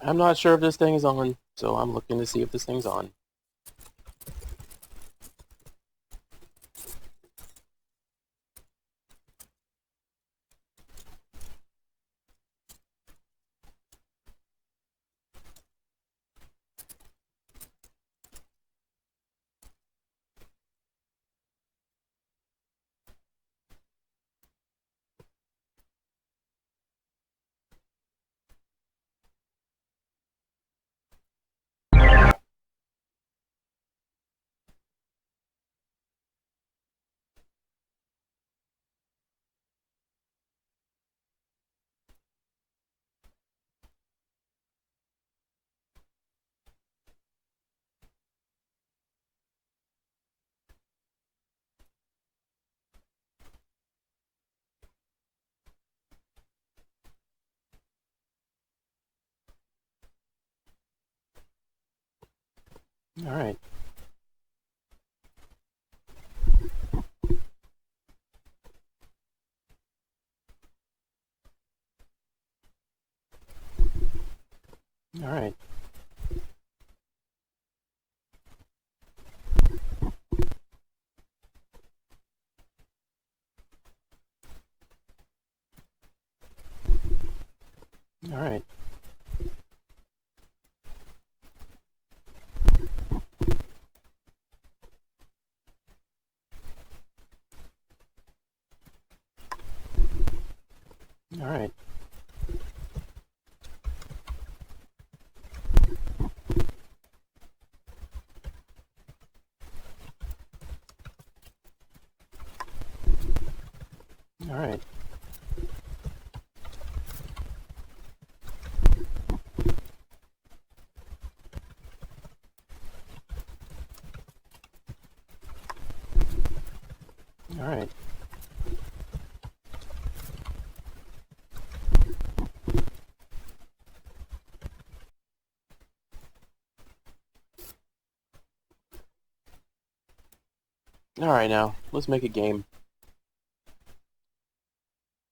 I'm not sure if this thing is on, so I'm looking to see if this thing's on. Alright. Alright. Alright. Alright. Alright. Alright. Alright now, let's make a game.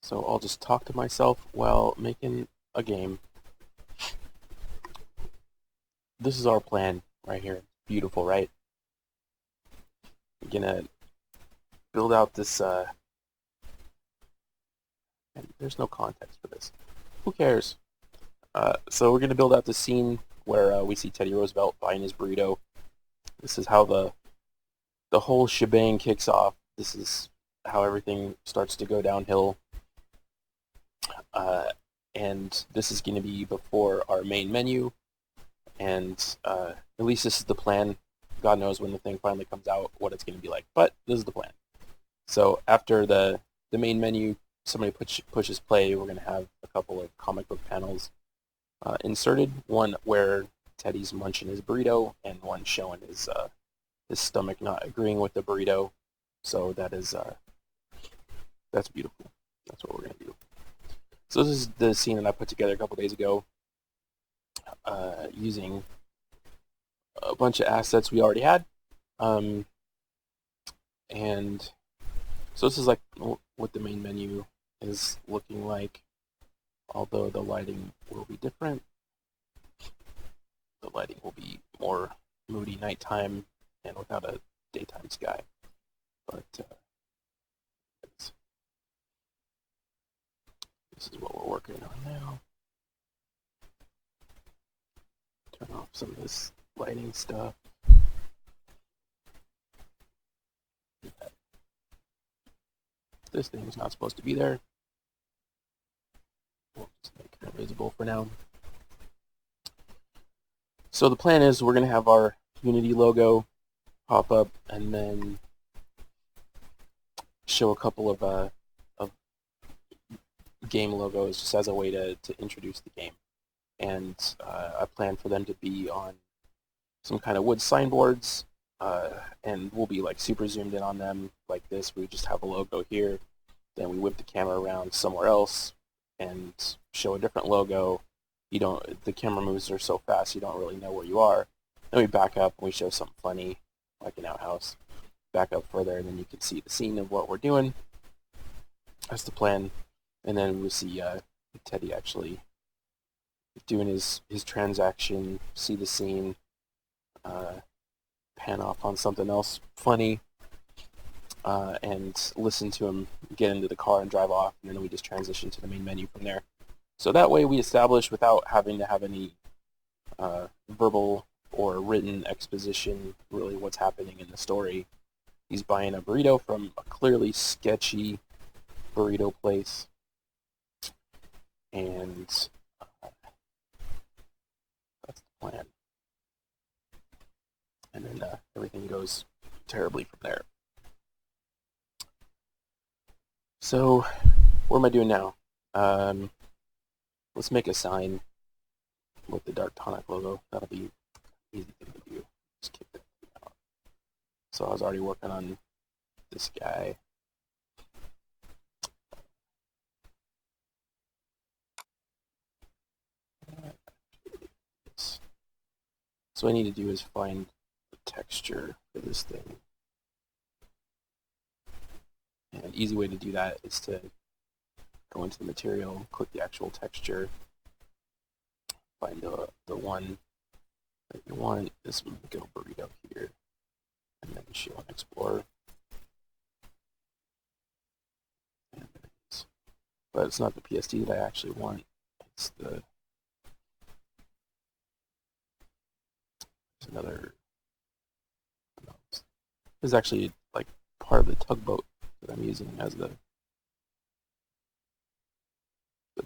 So I'll just talk to myself while making a game. This is our plan right here. Beautiful, right? We're gonna build out this, and there's no context for this. Who cares? So we're gonna build out this scene where we see Teddy Roosevelt buying his burrito. This is how the whole shebang kicks off. This is how everything starts to go downhill. Uh, and this is going to be before our main menu. And at least this is the plan. God knows when the thing finally comes out what it's going to be like. But this is the plan. So after the main menu, somebody pushes play, we're going to have a couple of comic book panels inserted. One where Teddy's munching his burrito, and one showing his stomach not agreeing with the burrito. So that's beautiful. That's what we're gonna do. So this is the scene that I put together a couple days ago, using a bunch of assets we already had, um, and so this is like what the main menu is looking like. Although the lighting will be different, the lighting will be more moody nighttime and without a daytime sky. But this is what we're working on now. Turn off some of this lighting stuff. This thing's not supposed to be there. We'll just make it invisible for now. So the plan is we're going to have our Unity logo pop up and then show a couple of game logos just as a way to introduce the game. And I plan for them to be on some kind of wood signboards, and we'll be like super zoomed in on them like this. We just have a logo here, then we whip the camera around somewhere else and show a different logo. The camera moves are so fast you don't really know where you are. Then we back up and we show something funny, like an outhouse. Back up further, and then you can see the scene of what we're doing. That's the plan. And then we'll see Teddy actually doing his transaction, see the scene, pan off on something else funny, and listen to him get into the car and drive off, and then we just transition to the main menu from there. So that way we establish without having to have any verbal or written exposition really what's happening in the story. He's buying a burrito from a clearly sketchy burrito place, and that's the plan. And then everything goes terribly from there. So, what am I doing now? Let's make a sign with the Dark Tonic logo. That'll be an easy thing to do. Just kick that thing out. So I was already working on this guy. So what I need to do is find the texture for this thing. And an easy way to do that is to go into the material, click the actual texture, find the one that you want. This one, go burrito here, and then show and explore. And there it is. But it's not the PSD that I actually want. It's the another. This is actually like part of the tugboat that I'm using as the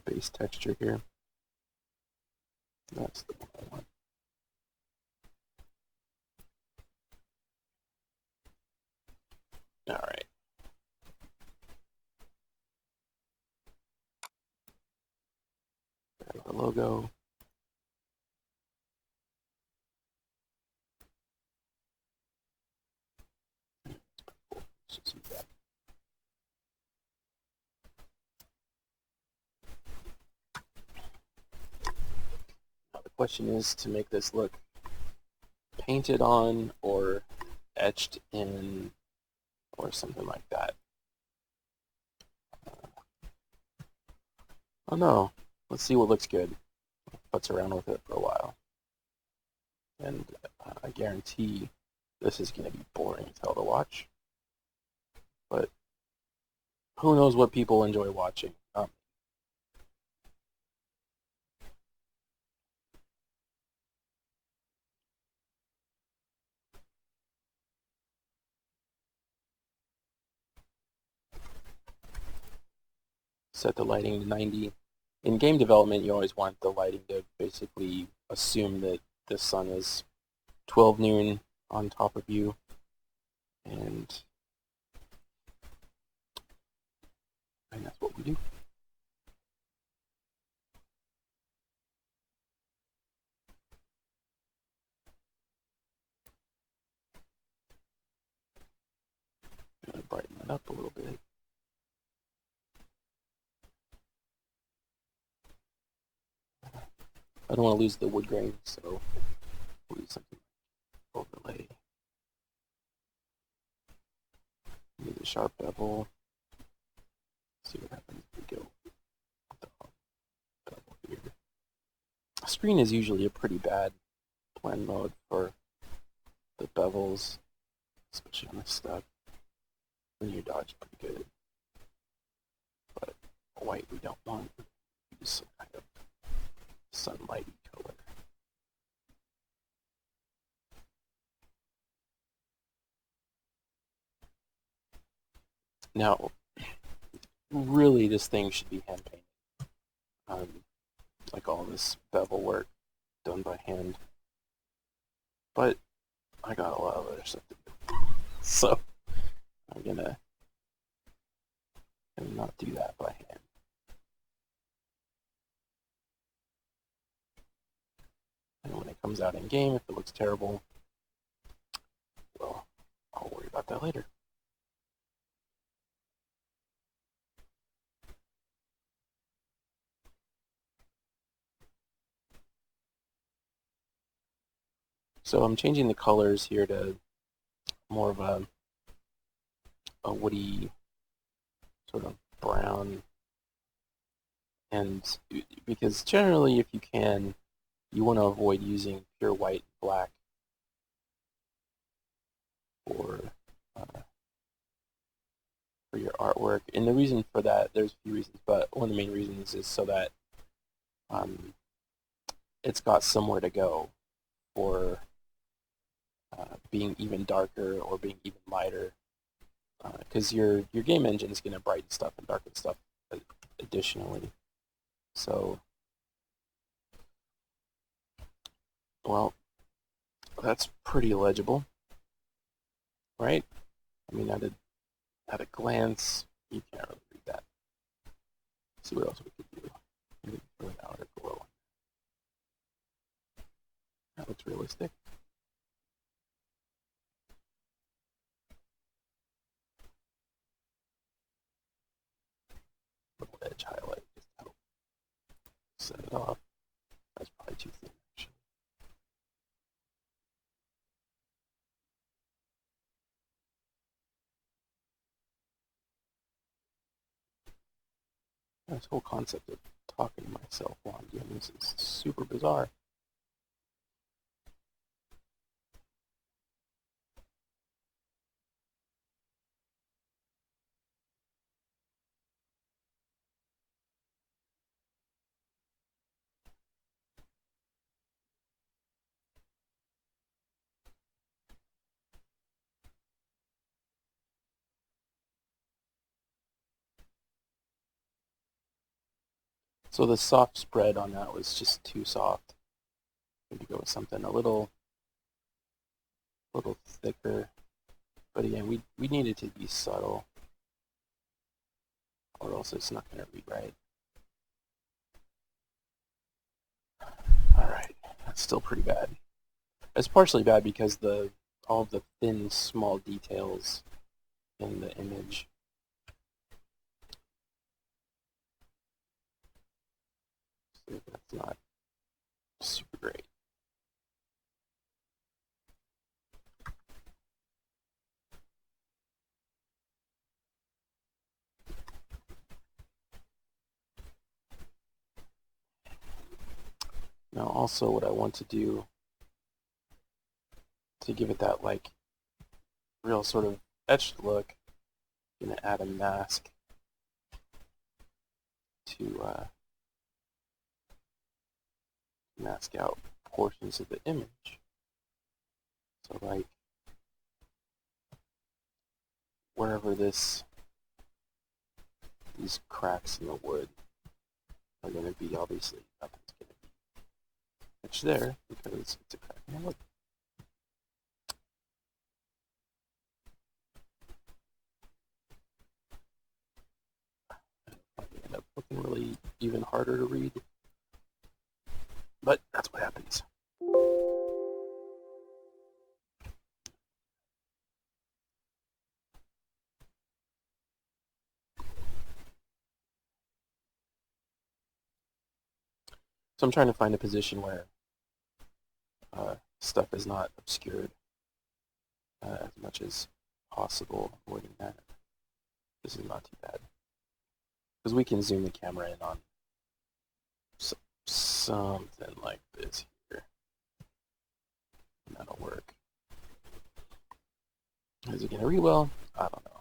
base texture here. That's the one I want. All right. Grab the logo. Now the question is to make this look painted on or etched in or something like that. Oh no, let's see what looks good. Putz around with it for a while. And I guarantee this is going to be boring as hell to watch. But who knows what people enjoy watching. Set the lighting to 90. In game development, you always want the lighting to basically assume that the sun is 12 noon on top of you. And that's what we do. I'm going to brighten that up a little bit. I don't want to lose the wood grain, so we'll use something like overlay. Need a sharp bevel. See what happens if we go with the bevel here. Screen is usually a pretty bad blend mode for the bevels, especially on this stuff. Linear dodge pretty good, but white we don't want. Use some kind of sunlight color. Now, really, this thing should be hand painted. Like all this bevel work done by hand. But I got a lot of other stuff to do. So I'm gonna not do that by hand. And when it comes out in game, if it looks terrible, well, I'll worry about that later. So I'm changing the colors here to more of a woody sort of brown And because generally, if you can, you want to avoid using pure white and black for uh, for your artwork. And the reason for that, there's a few reasons, but one of the main reasons is so that um, it's got somewhere to go for being even darker or being even lighter. Because your game engine is going to brighten stuff and darken stuff additionally. So, well, that's pretty legible, right? I mean, at a glance, you can't really read that. Let's see what else we could do. Maybe throw an outer glow. That looks realistic. Little edge highlight just to help set it off. That's probably too thin, actually. This whole concept of talking to myself while I'm doing this is super bizarre. So the soft spread on that was just too soft. Maybe go with something a little thicker. But again, we need it to be subtle, or else it's not going to read right. Alright, that's still pretty bad. It's partially bad because all of the thin, small details in the image. So that's not super great. Now also what I want to do to give it that like real sort of etched look, I'm going to add a mask to mask out portions of the image. So like wherever these cracks in the wood are going to be, obviously nothing's going to be etched there because it's a crack in the wood. Might end up looking really even harder to read, but that's what happens. So I'm trying to find a position where stuff is not obscured as much as possible, avoiding that. This is not too bad. Because we can zoom the camera in on something like this here. And that'll work. Is it going to read well? I don't know.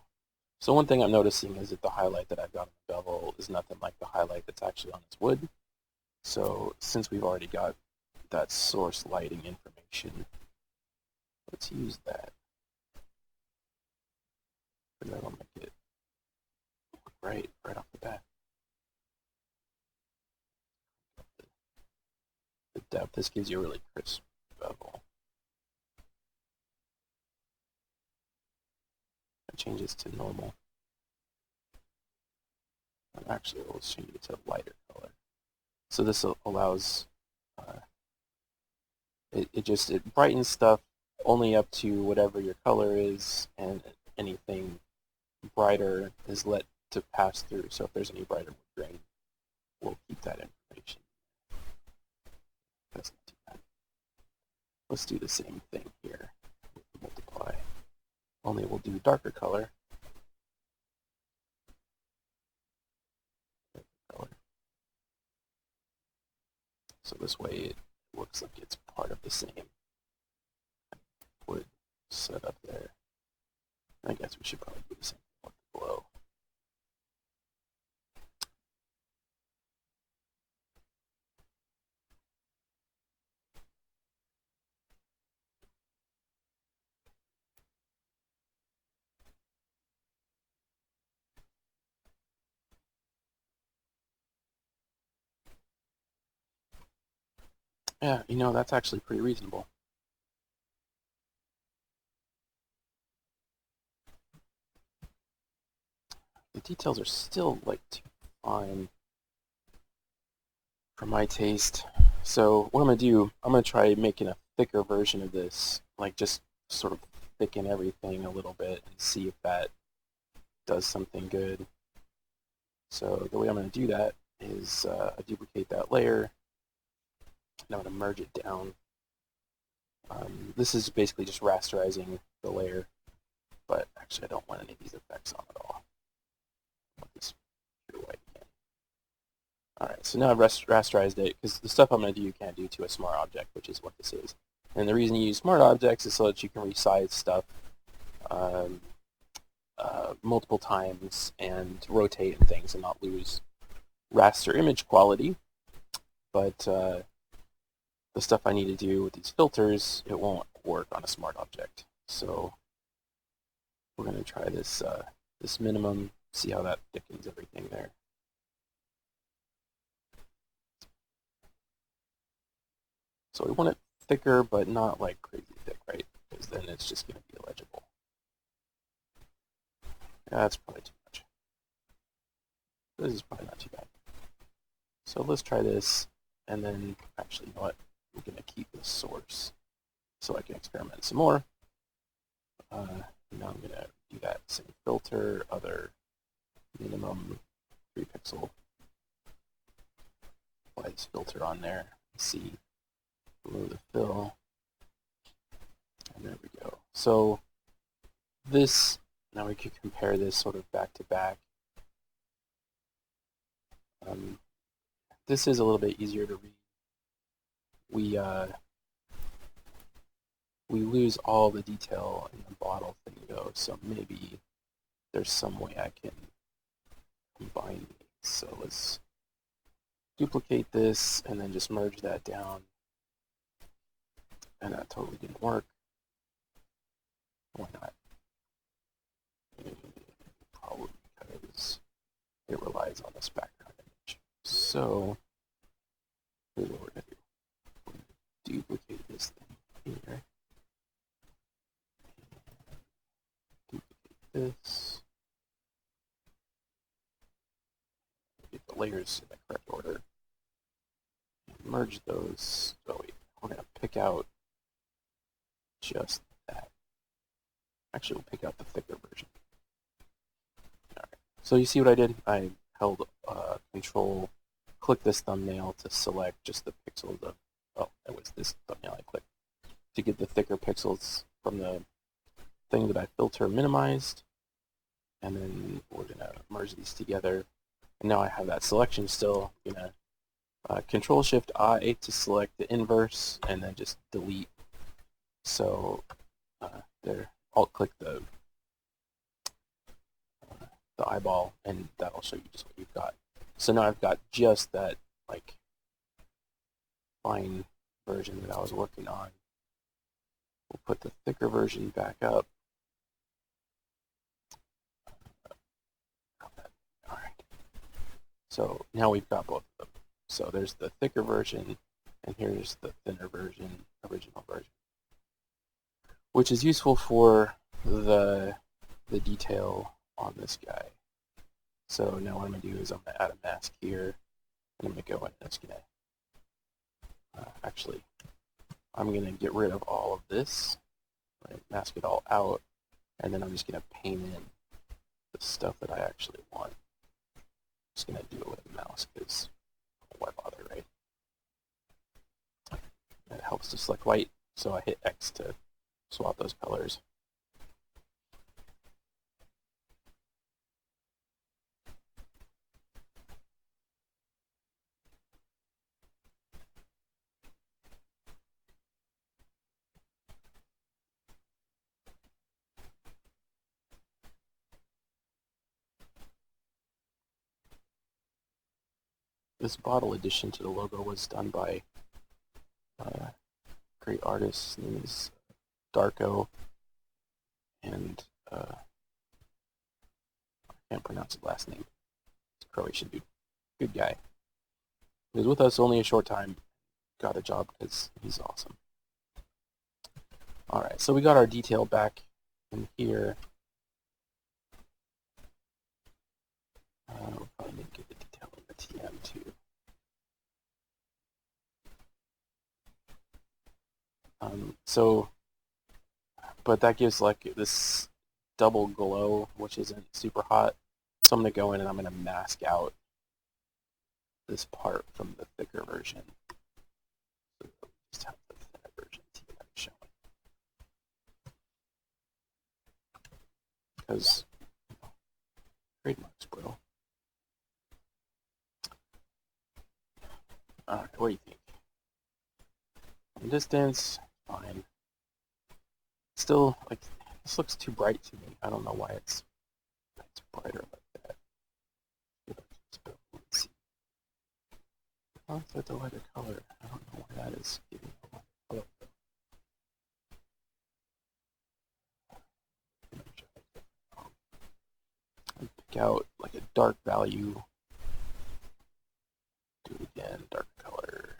So one thing I'm noticing is that the highlight that I've got on the bevel is nothing like the highlight that's actually on this wood. So since we've already got that source lighting information, let's use that. But that'll make it look right off the bat. The depth, this gives you a really crisp bevel. It changes to normal. And actually, let's change it to a lighter color. So this allows, it brightens stuff only up to whatever your color is, and anything brighter is let to pass through. So if there's any brighter grain, we'll keep that information. That's not too bad. Let's do the same thing here with the multiply. Only we'll do darker color. So this way it looks like it's part of the same wood setup there. I guess we should probably do the same with the glow. Yeah, you know, that's actually pretty reasonable. The details are still like too fine for my taste. So what I'm gonna do, I'm gonna try making a thicker version of this, like just sort of thicken everything a little bit and see if that does something good. So the way I'm gonna do that is I duplicate that layer, and I'm gonna merge it down. This is basically just rasterizing the layer, but actually I don't want any of these effects on at all. I want this pure white again. Alright, so now I've rasterized it, because the stuff I'm going to do you can't do to a smart object, which is what this is. And the reason you use smart objects is so that you can resize stuff multiple times and rotate and things and not lose raster image quality. But the stuff I need to do with these filters, it won't work on a smart object. So we're going to try this, this minimum, see how that thickens everything there. So we want it thicker, but not like crazy thick, right? Because then it's just going to be illegible. Yeah, that's probably too much. This is probably not too bad. So let's try this, and then actually, you know what? We're going to keep this source so I can experiment some more. Now I'm going to do that same filter, other minimum 3 pixel. Apply this filter on there. See below the fill. And there we go. So this, now we could compare this sort of back to back. This is a little bit easier to read. We lose all the detail in the bottle thing though, so maybe there's some way I can combine these. So let's duplicate this and then just merge that down. And that totally didn't work. Why not? Probably because it relies on this background image. So here's what we're going to do. We're going to duplicate this thing here. Duplicate this. Get the layers in the correct order. Merge those. Oh wait, we're going to pick out just that. Actually, we'll pick out the thicker version. Alright. So you see what I did? I held Control, click this thumbnail to select just the pixels of, oh, that was this thumbnail I clicked, to get the thicker pixels from the thing that I filter minimized. And then we're going to merge these together. And now I have that selection still. I'm going to Control-Shift-I to select the inverse, and then just delete. So there, Alt-click the eyeball, and that'll show you just what you've got. So now I've got just that like fine version that I was working on. We'll put the thicker version back up. All right. So now we've got both of them. So there's the thicker version, and here's the thinner version, original version, which is useful for the detail on this guy. So now what I'm going to do is I'm going to add a mask here, and I'm going to go in and it's going to, actually, I'm going to get rid of all of this, right, mask it all out, and then I'm just going to paint in the stuff that I actually want. I'm just going to do it with a mouse, because why bother, right? It helps to select white, so I hit X to swap those colors. This bottle addition to the logo was done by a great artist. His name is Darko, and I can't pronounce his last name. He's a Croatian dude. Good guy. He was with us only a short time. Got a job because he's awesome. Alright, so we got our detail back in here. We'll probably need to get the detail in the TM too. But that gives like this double glow, which isn't super hot. So I'm going to go in and I'm going to mask out this part from the thicker version. So just have the thinner version showing. Because trademarks, bro. Alright, what do you think? From distance, fine. Still, like, this looks too bright to me. I don't know why it's brighter like that. Let's see. Oh, it's a lighter color. I don't know why that is giving a lighter color. Pick out like a dark value. Do it again, dark color.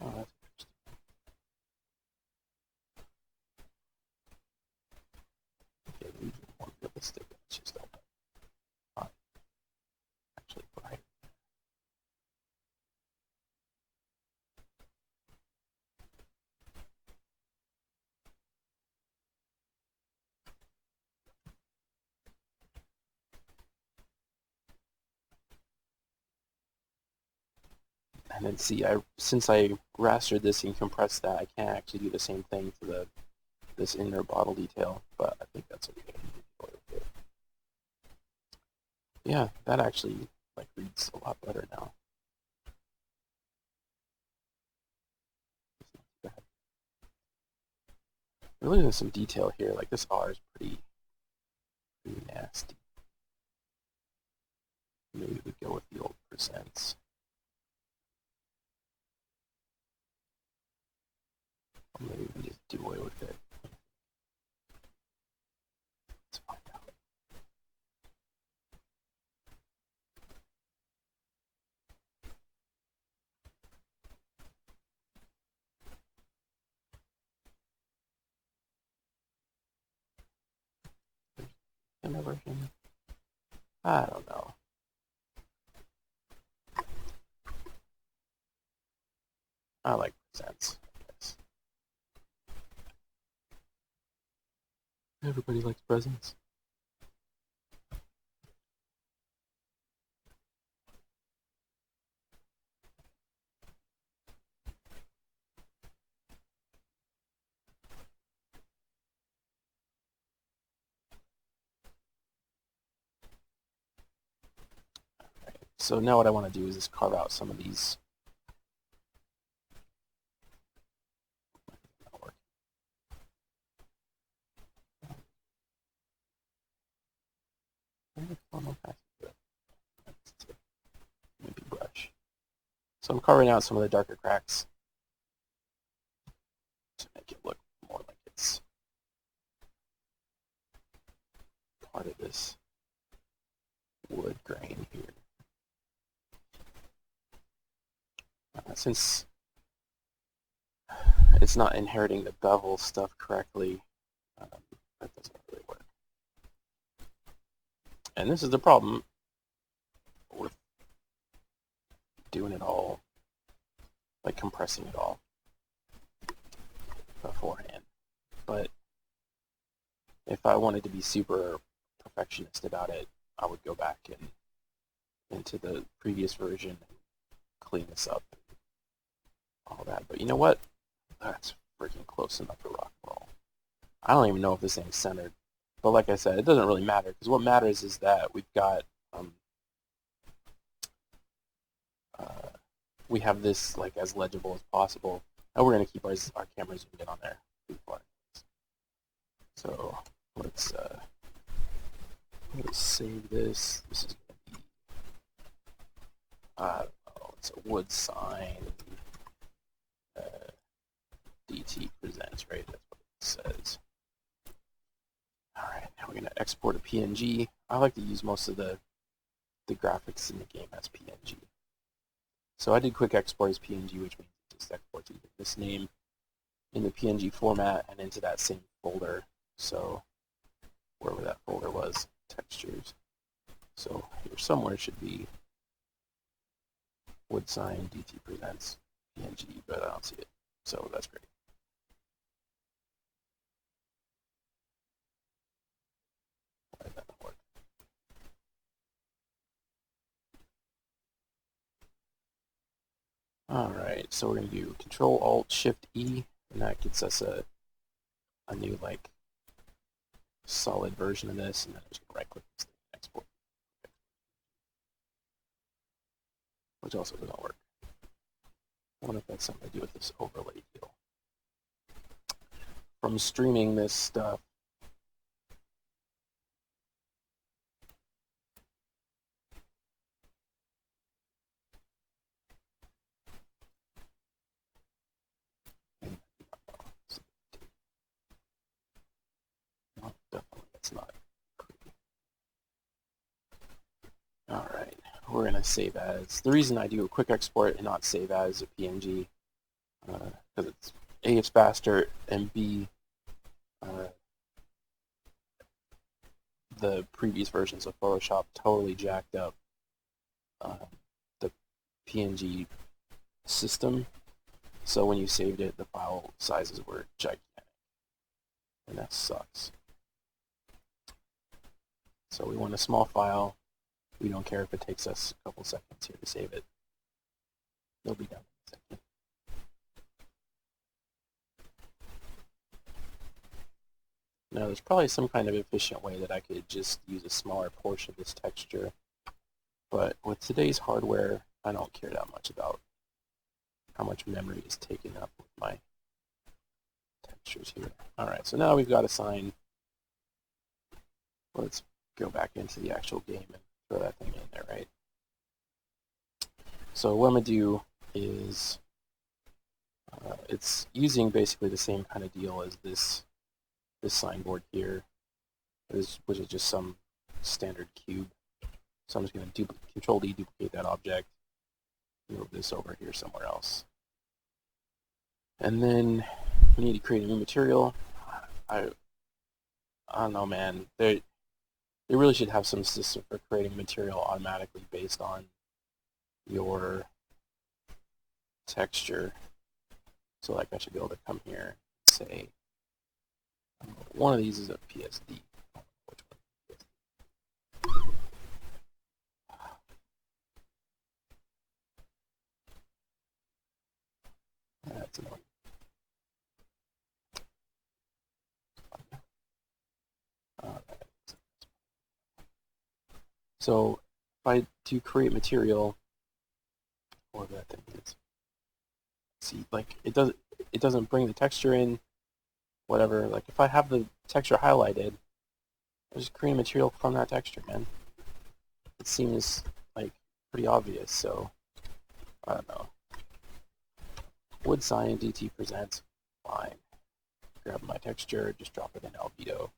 Oh, that's interesting. Okay, we need more realistic. It's just open. Actually, bright. And then see, since I rastered this and compressed that, I can't actually do the same thing to this inner bottle detail, but I think that's okay. Yeah, that actually like reads a lot better now. We're looking at some detail here, like this R is pretty nasty. Maybe we go with the old percents. Or maybe we just do away with it. Let's find out. Thinner version? I don't know. I like percents. Everybody likes presents. So now what I want to do is just carve out some of these. Maybe brush. So I'm carving out some of the darker cracks to make it look more like it's part of this wood grain here. Since it's not inheriting the bevel stuff correctly, that doesn't really work. And this is the problem with doing it all, like compressing it all beforehand. But if I wanted to be super perfectionist about it, I would go back into the previous version and clean this up and all that. But you know what? That's freaking close enough for rock and roll. I don't even know if this thing's centered. But like I said, it doesn't really matter, because what matters is that we've got we have this like as legible as possible. Now we're going to keep our camera zoomed in on there. So let's save this. This is going to be, I don't know, it's a wood sign. DT presents, right? That's what it says. Alright, now we're going to export a PNG. I like to use most of the graphics in the game as PNG. So I did quick export as PNG, which means it just exports either this name in the PNG format and into that same folder. So wherever that folder was, textures. So here somewhere should be wood sign DT presents PNG, but I don't see it. So that's great. Why did that not work? Alright, so we're going to do Control-Alt-Shift-E, and that gets us a new, like, solid version of this, and then I'm just going to right-click this thing and export. Which also doesn't work. I wonder if that's something to do with this overlay deal. From streaming this stuff, no, definitely that's not. Alright, we're going to save as. The reason I do a quick export and not save as a PNG, because it's A, it's faster, and B, the previous versions of Photoshop totally jacked up the PNG system. So when you saved it, the file sizes were gigantic, and that sucks. So we want a small file. We don't care if it takes us a couple seconds here to save it. It'll be done in a second. Now there's probably some kind of efficient way that I could just use a smaller portion of this texture, but with today's hardware, I don't care that much about how much memory is taken up with my textures here. Alright, so now we've got a sign. Let's go back into the actual game and throw that thing in there, right? So what I'm going to do is, it's using basically the same kind of deal as this signboard here, which is just some standard cube. So I'm just going to Control-D, duplicate that object, move this over here somewhere else. And then we need to create a new material. I don't know, man. They really should have some system for creating material automatically based on your texture. So like I should be able to come here and say, one of these is a PSD. Which one? That's annoying. So if I do create material, or that thing is, see, like it doesn't bring the texture in, whatever. Like if I have the texture highlighted, I just create a material from that texture, man. It seems like pretty obvious, so I don't know. Wood sign DT presents, fine. Grab my texture, just drop it in albedo.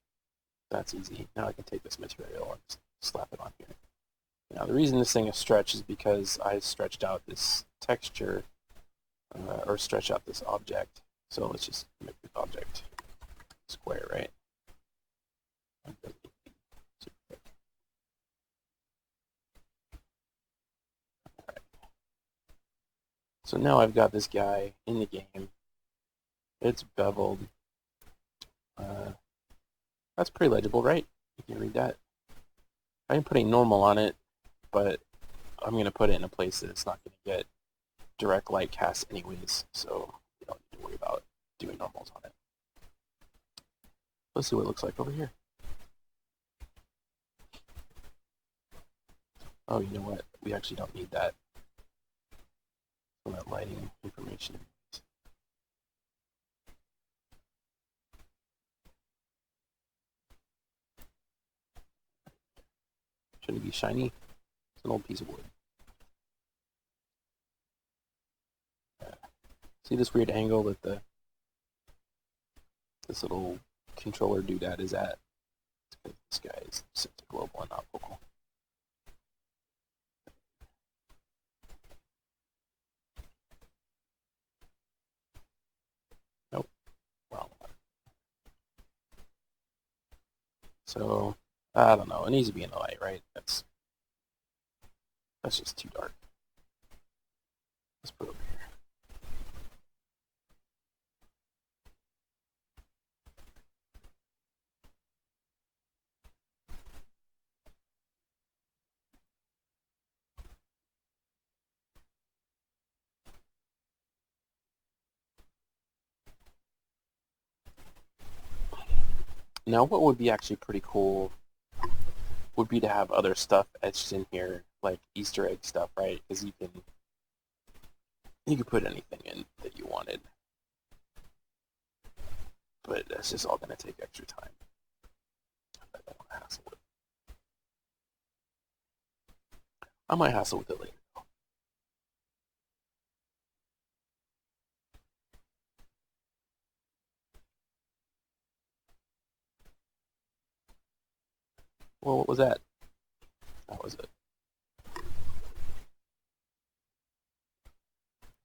That's easy. Now I can take this material and slap it on here. Now the reason this thing is stretched is because I stretched out this texture, or stretched out this object. So let's just make this object square, right? So now I've got this guy in the game. It's beveled. That's pretty legible, right? You can read that. I am putting normal on it, but I'm going to put it in a place that it's not going to get direct light cast anyways, so you don't need to worry about doing normals on it. Let's see what it looks like over here. Oh, you know what? We actually don't need that. lighting information. Shouldn't be shiny. It's an old piece of wood. See this weird angle that this little controller doodad is at? It's because this guy is set to global and not local. Nope, wrong one. So I don't know. It needs to be in the light, right? That's just too dark. Let's put it over here. Now, what would be actually pretty cool would be to have other stuff etched in here, like Easter egg stuff, right? Because you could put anything in that you wanted, but that's just all going to take extra time. I don't want to hassle with it. I might hassle with it later. Well, what was that? That was it.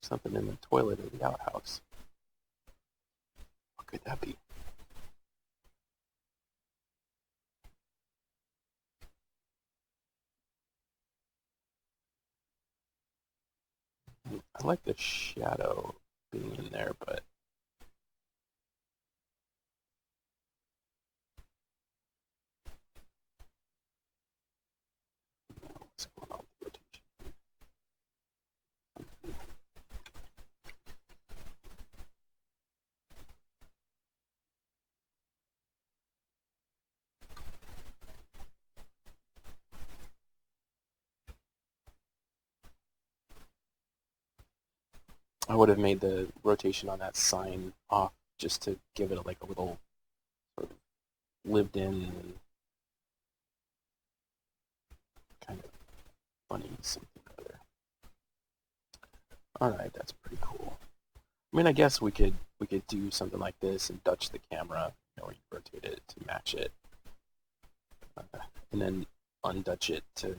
Something in the toilet or the outhouse. What could that be? I like the shadow being in there, but what's going on with the rotation? I would have made the rotation on that sign off just to give it like a little sort of lived in kind of funny something or other. Alright, that's pretty cool. I mean, I guess we could do something like this and Dutch the camera, where you rotate it to match it, and then undutch it to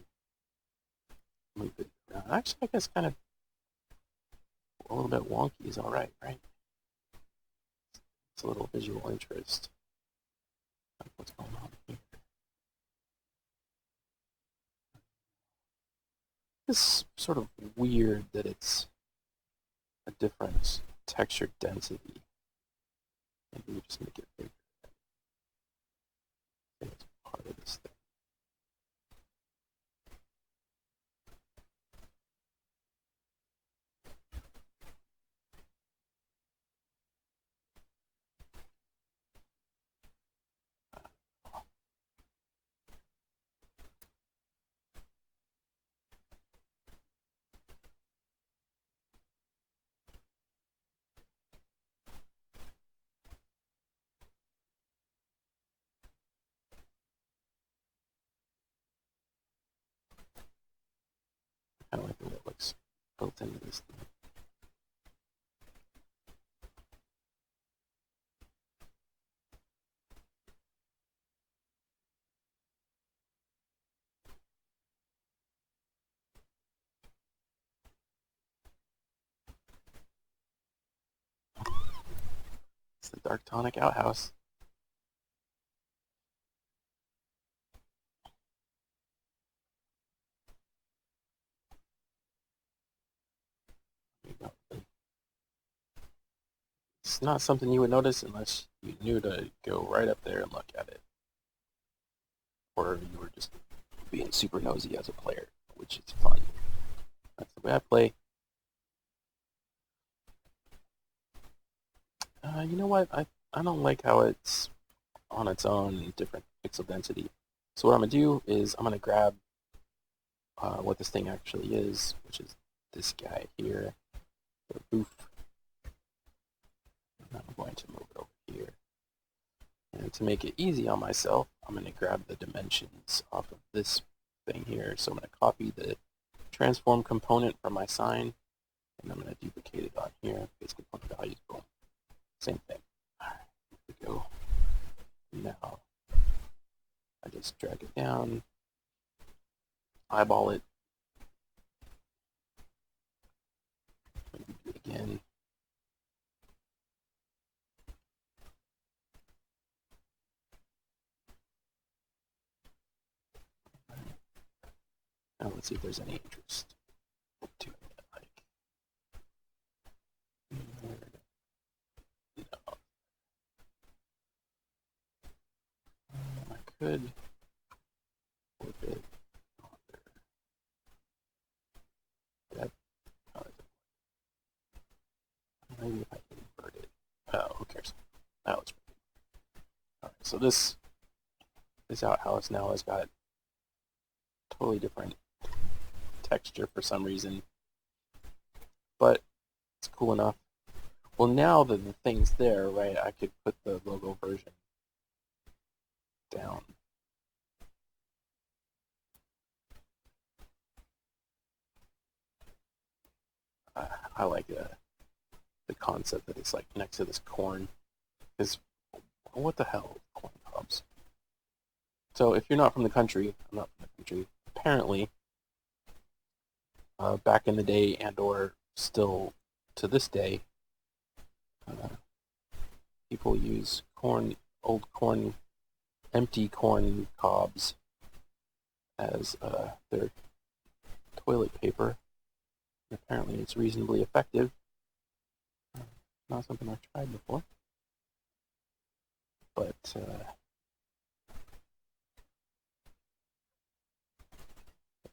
move it around. Actually, I guess kind of a little bit wonky is alright, right? It's a little visual interest. Like what's going on here? It's sort of weird that it's a different texture density. Maybe we just make it bigger. I think it's part of this thing. Kind of like the way it looks built into this thing. It's the Dark Tonic outhouse. It's not something you would notice unless you knew to go right up there and look at it. Or you were just being super nosy as a player, which is fun. That's the way I play. You know what? I don't like how it's on its own in different pixel density. So what I'm going to do is I'm going to grab what this thing actually is, which is this guy here. the booth. And I'm going to move it over here. And to make it easy on myself, I'm going to grab the dimensions off of this thing here. So I'm going to copy the transform component from my sign, and I'm going to duplicate it on here. Base component values, boom. Same thing. All right, here we go. Now, I just drag it down, eyeball it, maybe do it again. Now let's see if there's any interest to it. Like, no. I could flip it on there. That, maybe if I can invert it. Oh, who cares? That looks pretty. All right, so this outhouse now has got totally different texture for some reason, but it's cool enough. Well, now that the thing's there, right, I could put the logo version down. I like the concept that it's like next to this corn. Because what the hell, corn cobs? So if you're not from the country, I'm not from the country. Apparently, back in the day, and/or still to this day, people use old corn, empty corn cobs as their toilet paper. And apparently, it's reasonably effective. Not something I've tried before, but there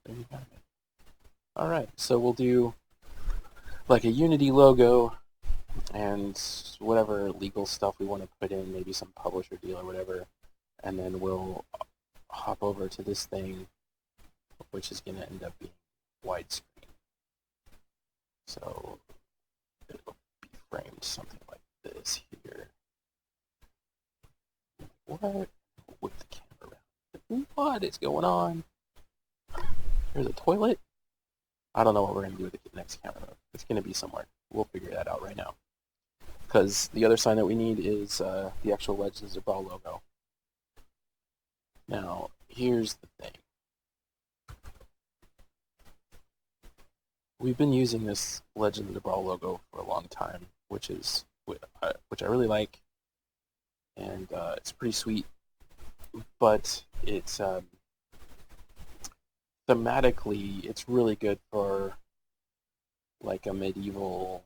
you have it. All right, so we'll do like a Unity logo and whatever legal stuff we want to put in, maybe some publisher deal or whatever, and then we'll hop over to this thing, which is going to end up being widescreen. So it'll be framed something like this here. What? With the camera around. What is going on? There's a toilet? I don't know what we're going to do with the next camera. It's going to be somewhere. We'll figure that out right now. Because the other sign that we need is the actual Legends of Brawl logo. Now, here's the thing. We've been using this Legends of the Brawl logo for a long time, which I really like, and it's pretty sweet. But it's thematically, it's really good for like a medieval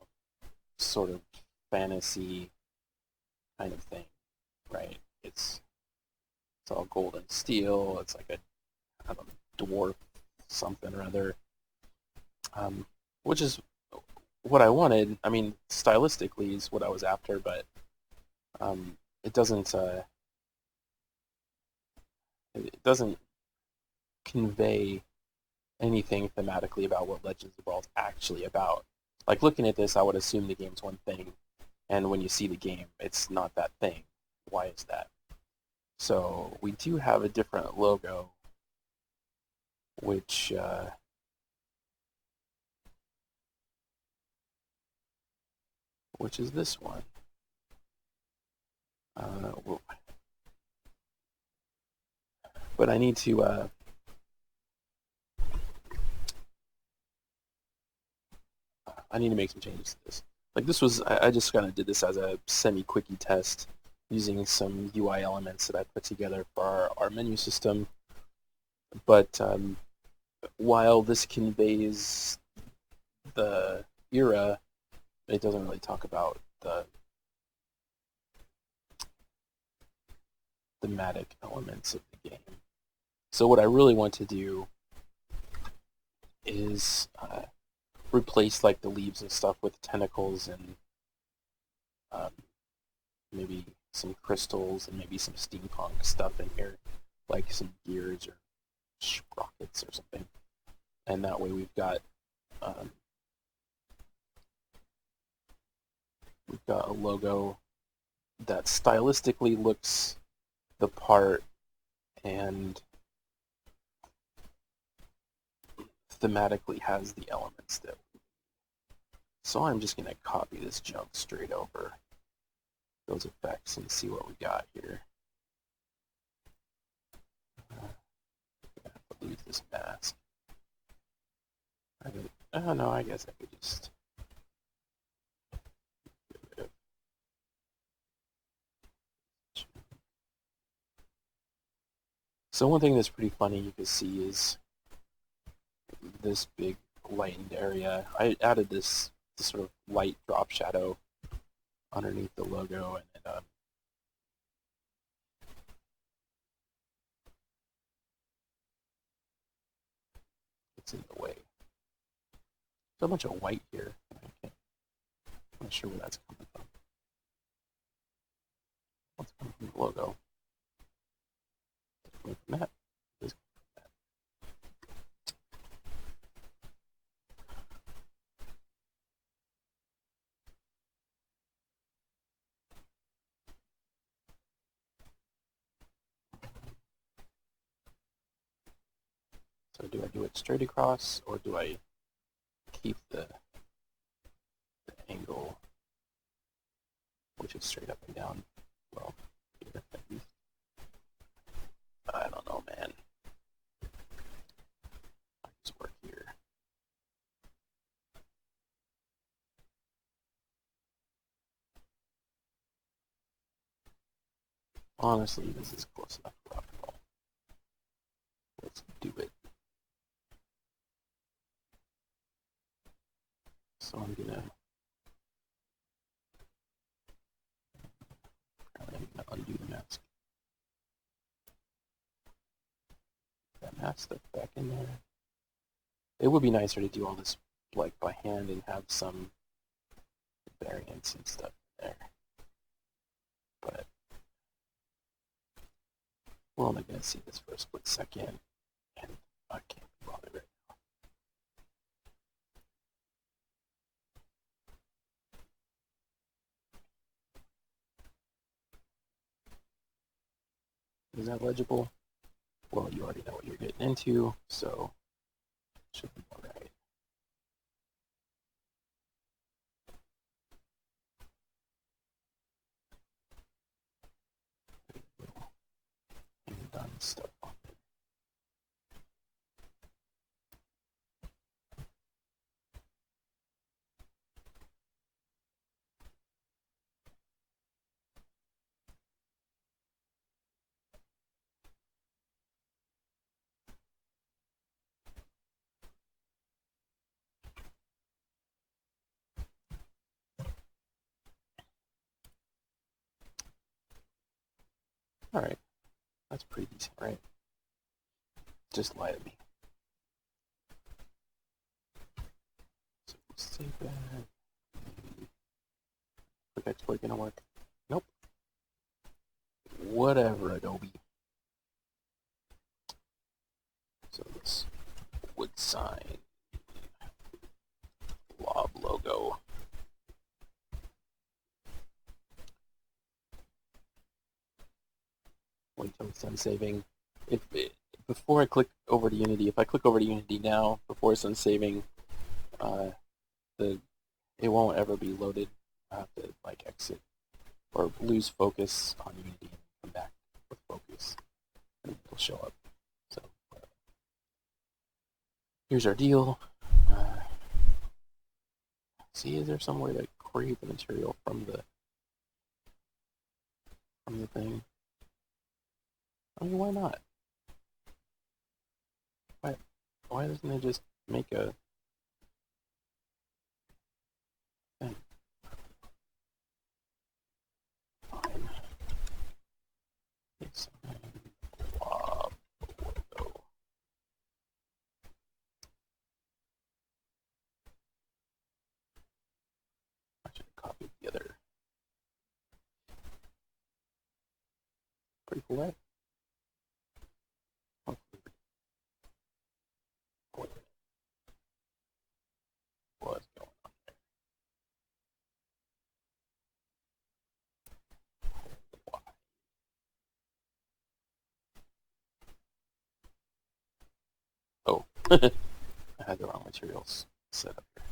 sort of fantasy kind of thing, right? It's all gold and steel. It's like a dwarf something or other, which is what I wanted. I mean, stylistically is what I was after, but it doesn't convey anything thematically about what Legends of Brawl is actually about. Like, looking at this, I would assume the game's one thing, and when you see the game, it's not that thing. Why is that? So we do have a different logo, which is this one. But I need to make some changes to this. Like, this was, I just kind of did this as a semi-quickie test using some UI elements that I put together for our menu system. But while this conveys the era, it doesn't really talk about the thematic elements of the game. So what I really want to do is replace like the leaves and stuff with tentacles and maybe some crystals and maybe some steampunk stuff in here, like some gears or sprockets or something. And that way we've got We've got a logo that stylistically looks the part and thematically has the elements that. So I'm just going to copy this junk straight over those effects and see what we got here. I'm going to have to lose this mask. Oh no, I guess I could just get rid of. So one thing that's pretty funny you can see is this big lightened area. I added this sort of light drop shadow underneath the logo, and it's in the way. So much of white here. I'm not sure where that's coming from. What's coming from the logo? It's coming from that. It's coming from that. So do I do it straight across, or do I keep the angle, which is straight up and down? Well, here at least. I don't know, man. I just work here. Honestly, this is close enough for rock and roll. Let's do it. So I'm gonna undo the mask. That mask stuff back in there. It would be nicer to do all this like by hand and have some variants and stuff there. But we're only gonna see this for a split second, and I can't be bothered right now. Is that legible? Well, you already know what you're getting into, so it should be all right. And done stuff on it. All right, that's pretty decent, right? Just lie to me. So we'll save that. Quick export gonna work? Nope. Whatever, Adobe. So this wood sign blob logo. Wait till it's done saving. Before I click over to Unity, if I click over to Unity now before it's done saving, it won't ever be loaded. I have to like exit or lose focus on Unity and come back with focus, and it'll show up. So here's our deal. See, is there some way to create the material from the thing? I mean, why not? Why doesn't it just make a thing? Fine. It's blob logo. I should have copied the other. Pretty cool, right? What's going on? I had the wrong materials set up here.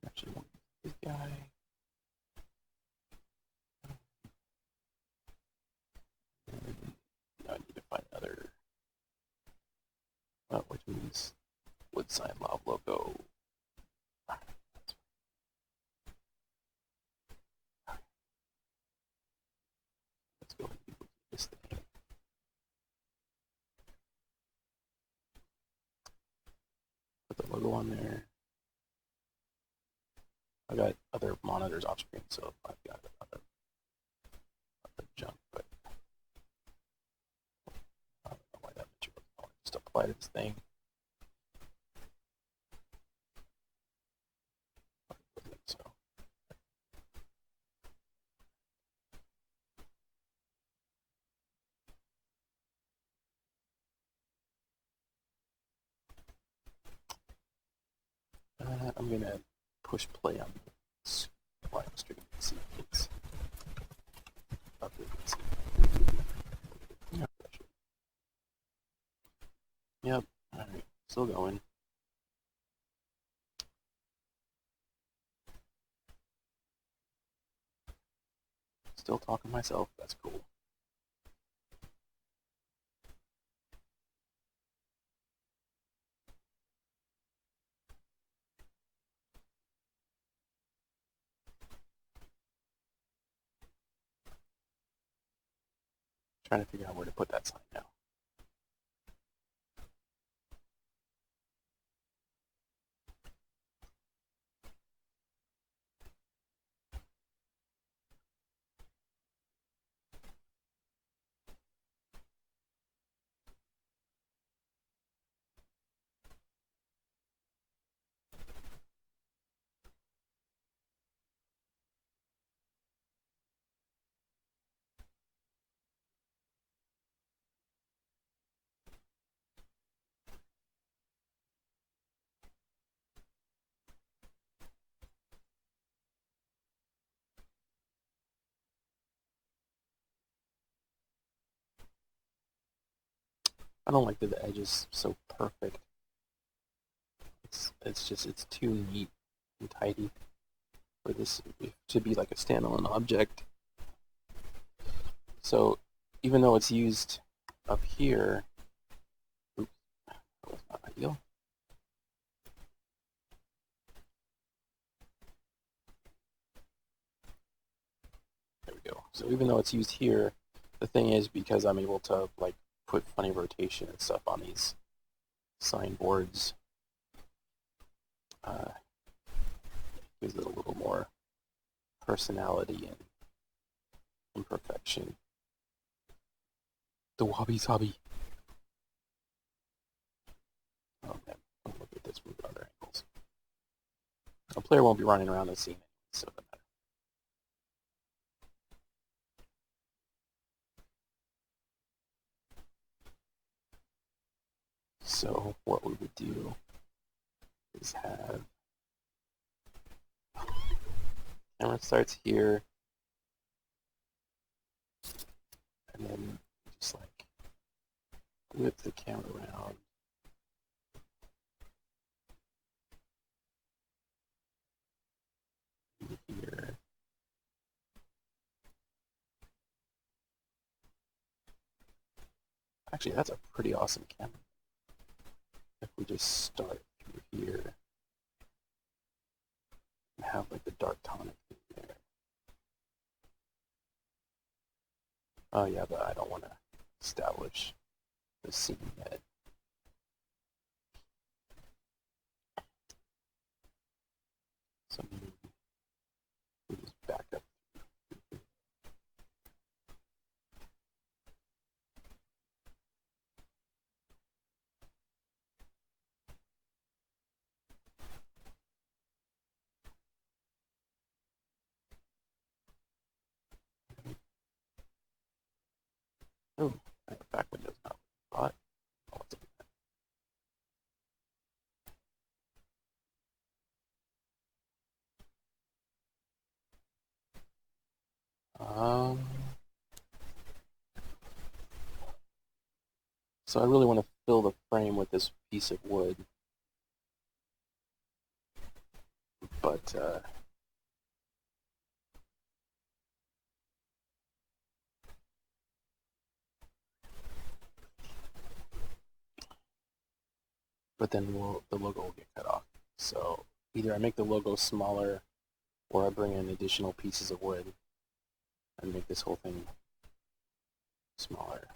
Actually, want this guy. Now I need to find another, which means wood sign lob logo. Let's go and duplicate this thing. Put the logo on there. I got other monitors off screen, so I've got other junk, but I don't know why that material just apply to this thing. So I'm gonna push play on this live stream and see if it's up there. Yep. All right. Still going. Still talking to myself. That's cool. Trying to figure out where to put that sign now. I don't like that the edge is so perfect. It's too neat and tidy for this to be like a standalone object. So even though it's used up here, oops, that was not ideal. There we go. So even though it's used here, the thing is, because I'm able to like put funny rotation and stuff on these signboards, gives it a little more personality and imperfection. The Wobby's hobby. Oh man, I'll look at this from other angles. A player won't be running around the scene, so it doesn't matter. So what we would do is have camera starts here, and then just like whip the camera around. Here. Actually, that's a pretty awesome camera. If we just start through here and have like the dark tonic thing there. Oh yeah, but I don't want to establish the scene yet. So maybe we just back up. Oh, the back window's not hot. So I really want to fill the frame with this piece of wood, but then the logo will get cut off. So either I make the logo smaller, or I bring in additional pieces of wood and make this whole thing smaller,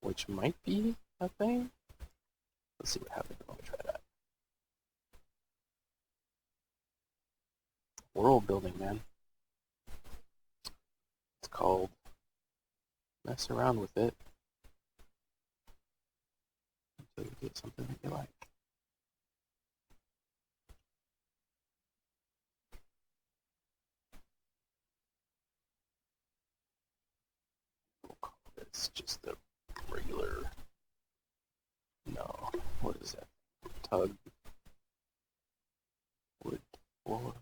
which might be a thing. Let's see what happens when we try that. World building, man. It's called mess around with it until you get something that you like. We'll call this just the regular, no, what is that? Tug wood floor.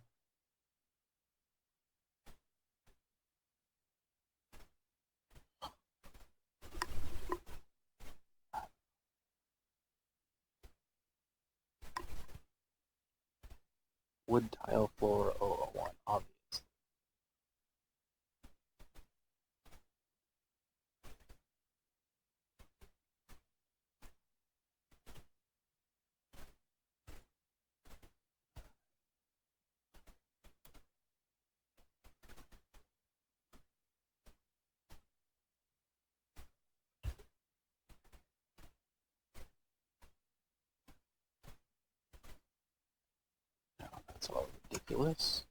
Wood tile floor 001, obvious. No, that's all ridiculous.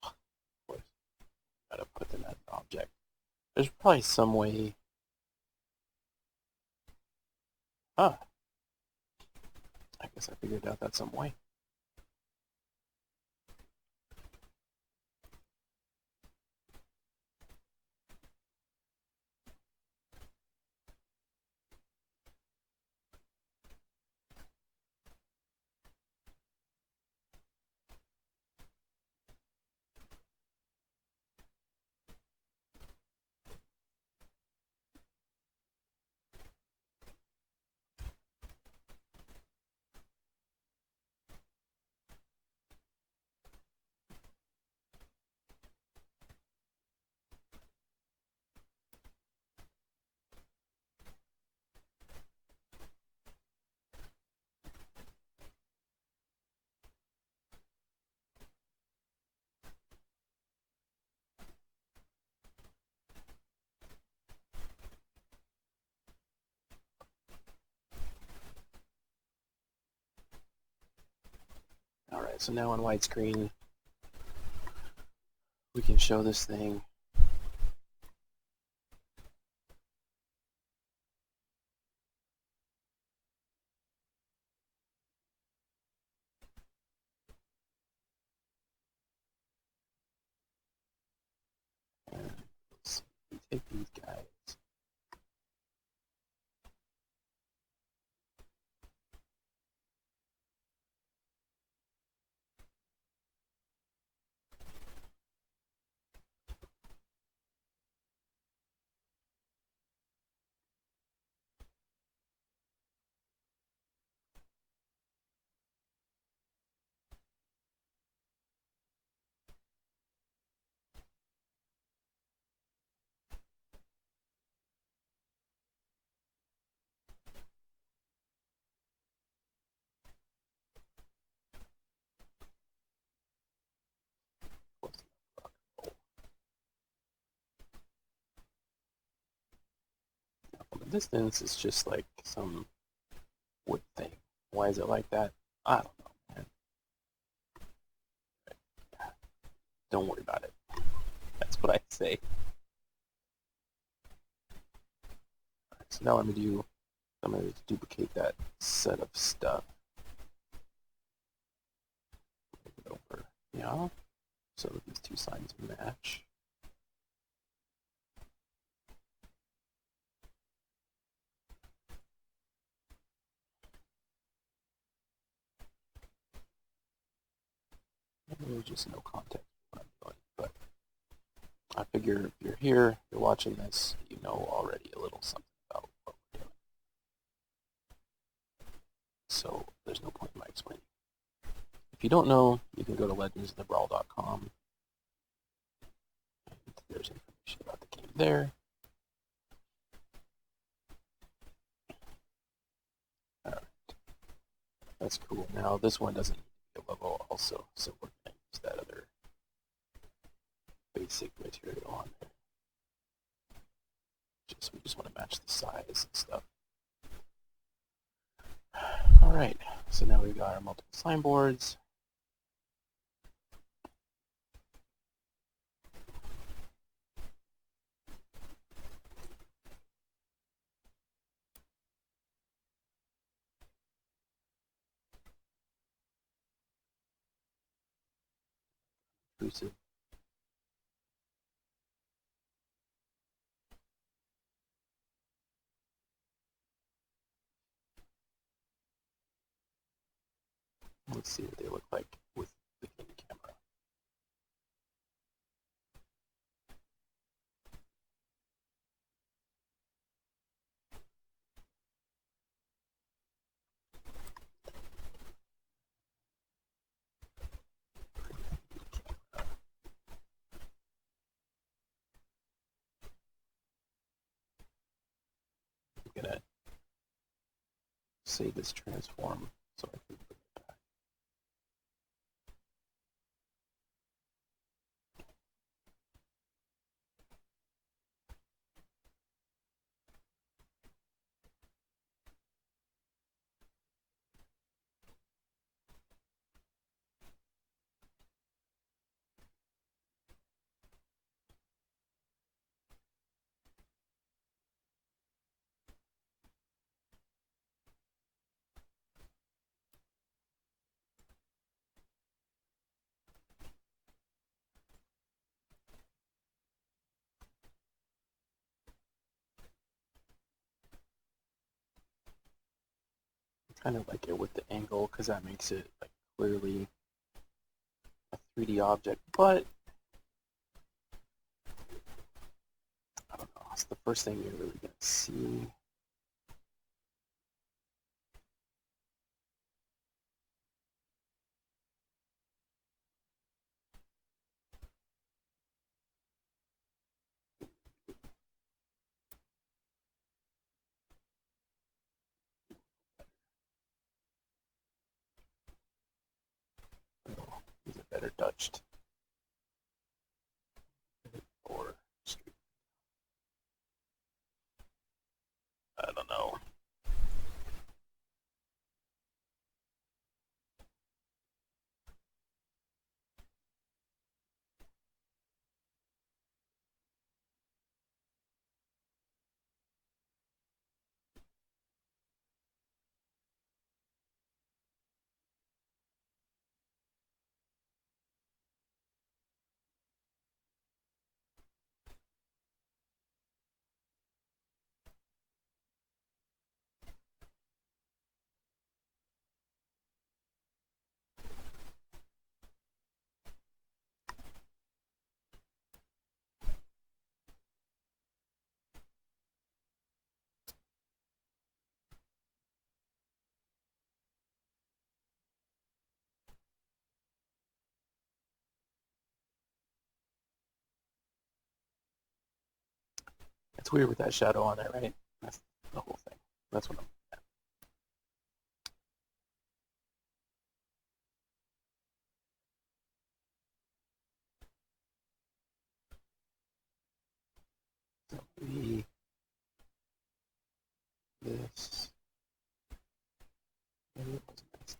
Of course, gotta put in that object. There's probably some way. Ah, I guess I figured out that some way. Alright, so now on widescreen, we can show this thing. And let's see, we take these guys. The distance is just like some wood thing. Why is it like that? I don't know, man. Don't worry about it. That's what I say. Right, so now I'm going to duplicate that set of stuff. Move it over, yeah, so that these two signs match. There's just no context for what I'm doing, but I figure if you're here, you're watching this, you know already a little something about what we're doing. So there's no point in my explaining. If you don't know, you can go to legendsofthebrawl.com. There's information about the game there. All right, that's cool. Now this one doesn't need a logo also, so we're going to use that other basic material on there. We just want to match the size and stuff. All right, so now we've got our multiple signboards. Intrusive. Let's see what they look like with the camera. I'm gonna save this transform so I can put it back. I kind of like it with the angle because that makes it like clearly a 3D object, but I don't know. It's the first thing you're really gonna see. Is it better Dutched or I don't know. It's weird with that shadow on there, right? That's the whole thing. That's what I'm. So maybe this. Maybe it wasn't this.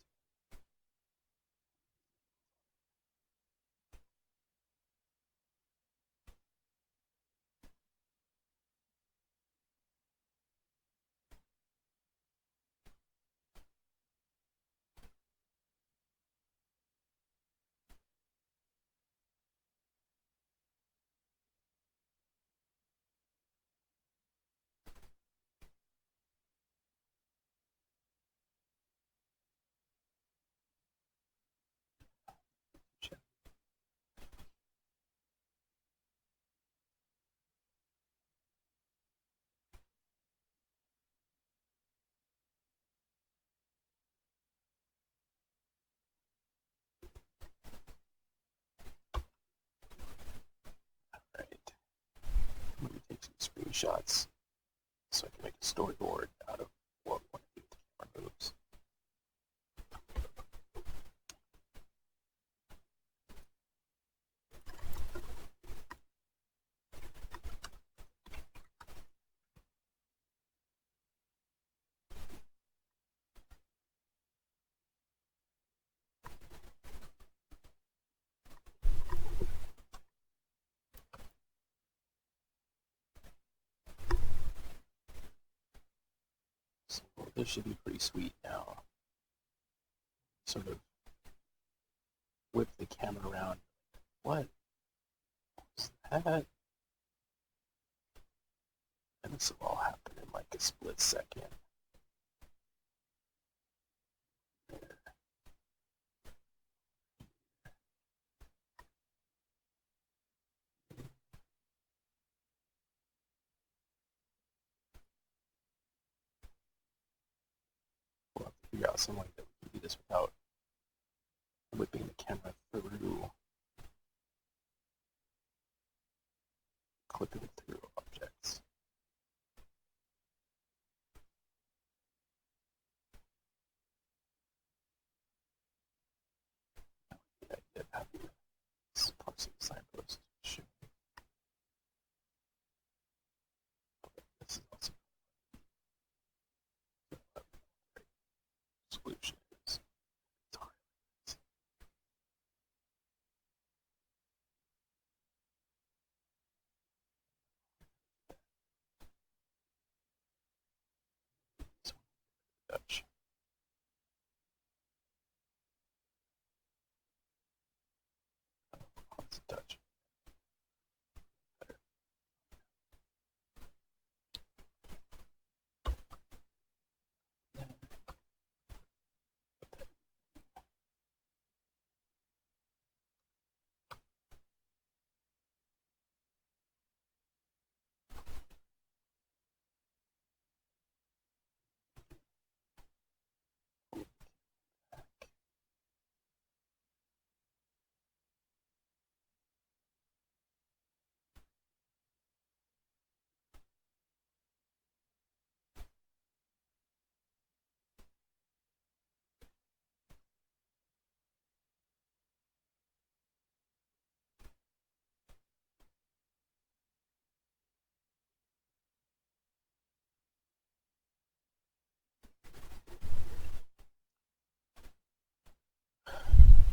shots so I can make a storyboard out of what I want to do with the camera moves. So this should be pretty sweet now. Sort of whip the camera around. What was that? And this will all happen in like a split second. There. We'll have to figure out some way that we can do this without whipping the camera through, clipping through objects. The idea of having this parts of the signpost show. This is also exclusion is entirely. Dutch. Oh, it's Dutch. Better.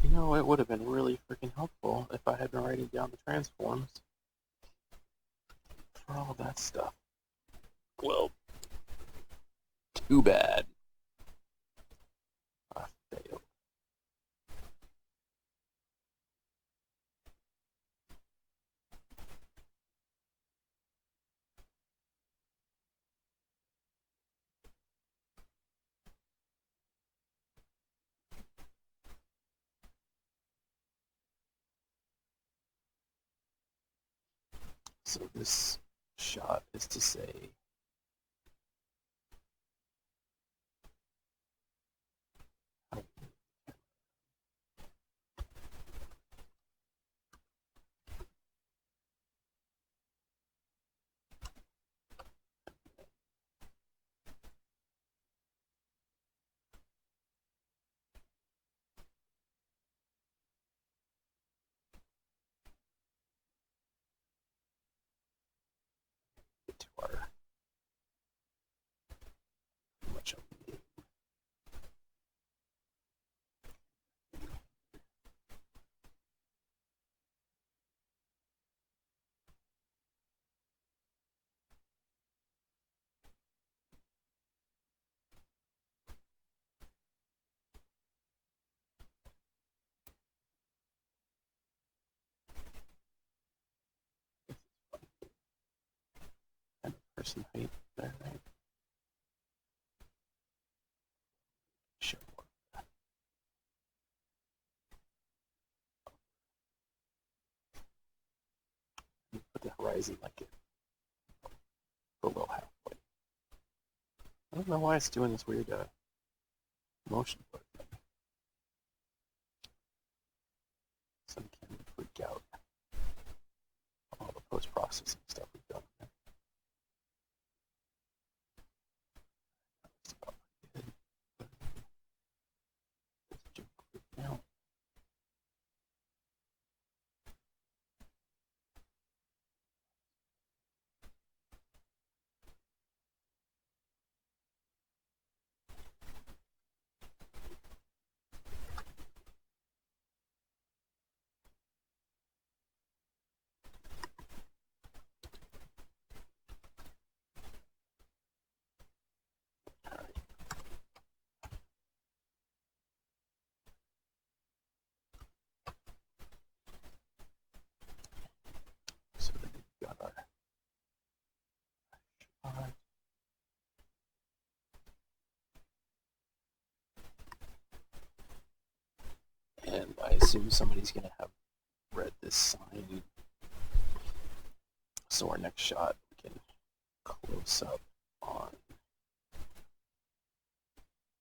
You know, it would have been really freaking helpful if I had been writing down the transforms for all that stuff. Well, too bad. I failed. So this shot is to say get to our pretty much up the game. And person height there, right? Sure. Put the horizon like it below halfway. I don't know why it's doing this weird motion blur thing. Some can freak out all the post-processing stuff we've done there. assume somebody's gonna have read this sign. So our next shot, we can close up on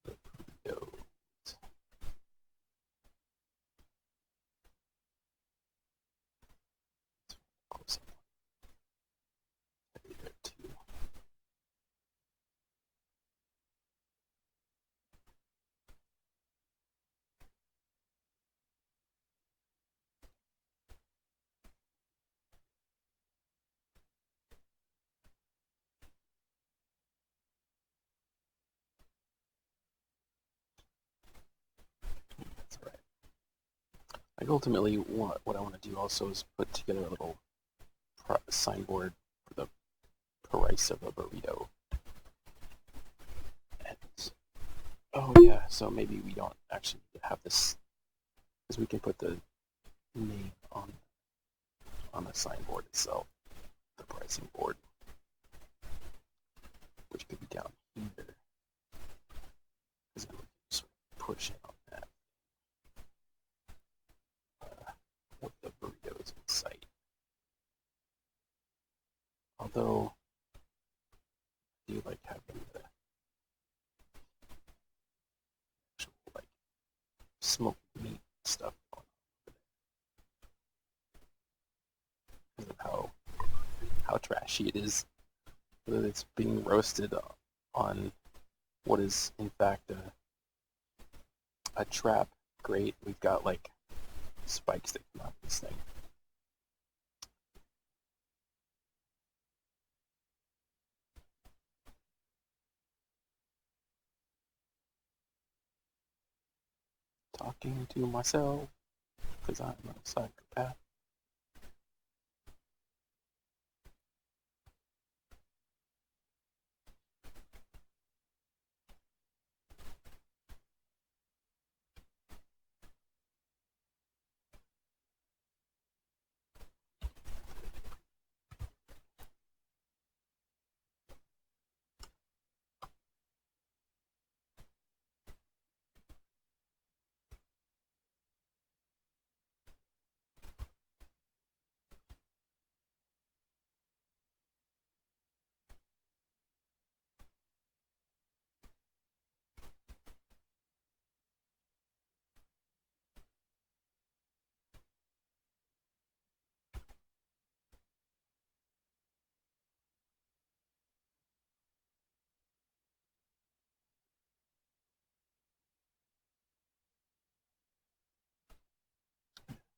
the burrito. Close up on there too. That's right. Like ultimately, what I want to do also is put together a little signboard for the price of a burrito. And oh yeah, so maybe we don't actually have this, because we can put the name on the signboard itself, the pricing board, which could be down here, because then we can sort of push it on that with the burritos in sight. Although I do like having the actual like smoked meat stuff going on because of how trashy it is. That it's being roasted on what is in fact a trap grate. We've got like spikes that come out of this thing. Talking to myself because I'm a psychopath.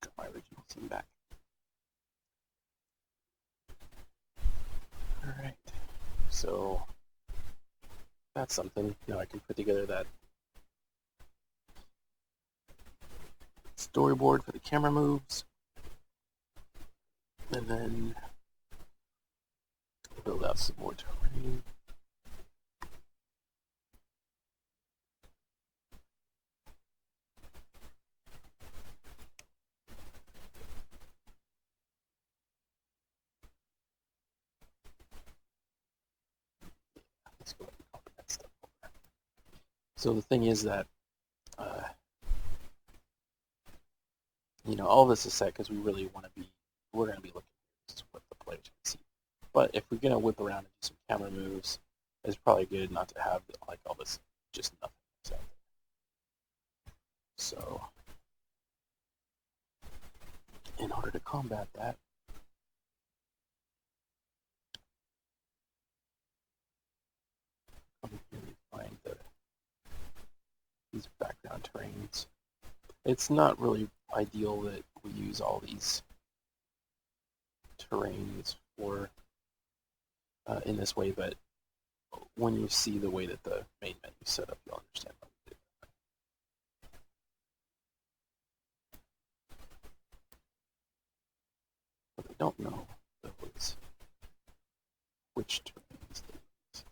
Got my original team back. Alright, so that's something. Now I can put together that storyboard for the camera moves, and then build out some more terrain. Let's go ahead and copy that stuff over. So the thing is that all this is set because we're going to be looking at what the players can see. But if we're going to whip around and do some camera moves, it's probably good not to have like all this just nothing out there. So in order to combat that, come here and find these background terrains. It's not really ideal that we use all these terrains for in this way, but when you see the way that the main menu is set up, you'll understand why we did that. But I don't know which terrains they use.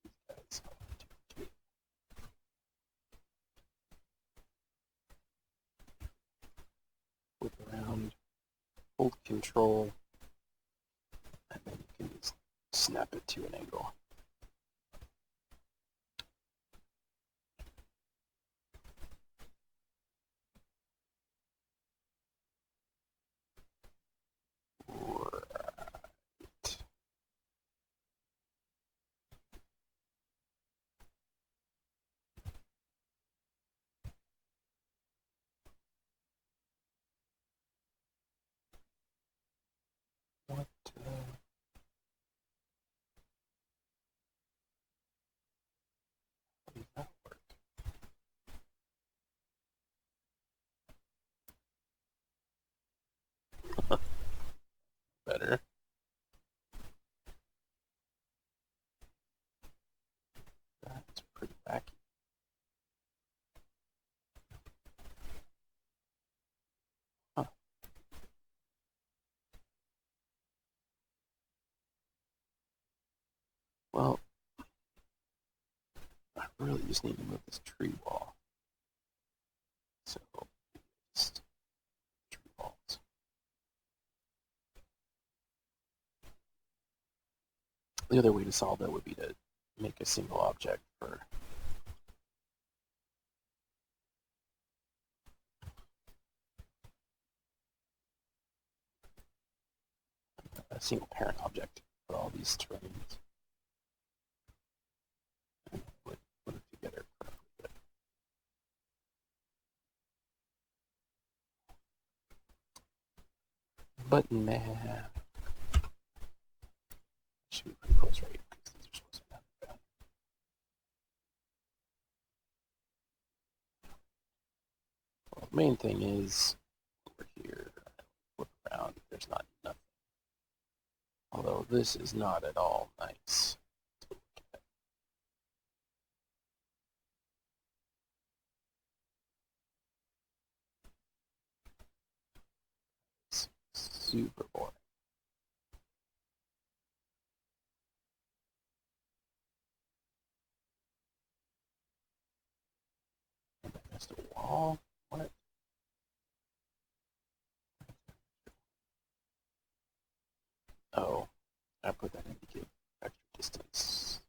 These guys have to duplicate. Whip around, hold control, snap it to an angle. Right. What? How does that work? Better. That's pretty wacky. Huh. Well, I really just need to move this tree wall. So, just tree walls. The other way to solve that would be to make a single object for a single parent object for all these terrains. And would put it together perfectly good. But nah. Should be pretty close, right? Because these are supposed to be that bad. Well, the main thing is over here, look around, there's not nothing. Although this is not at all nice to look at. It's super boring. And I missed a wall. What? Oh, I put that in to give extra distance.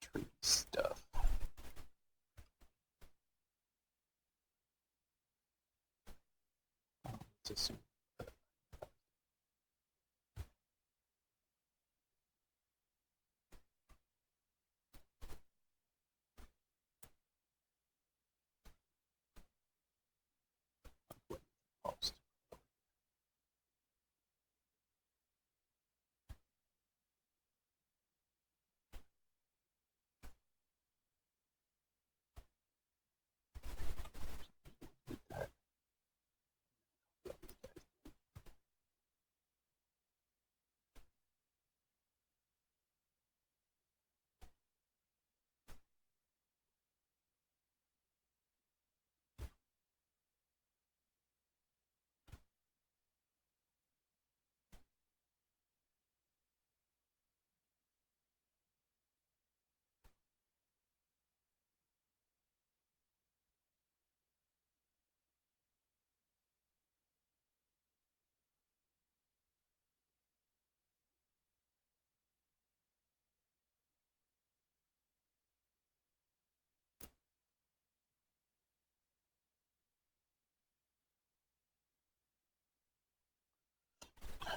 Tree stuff. Let's assume. Post. That.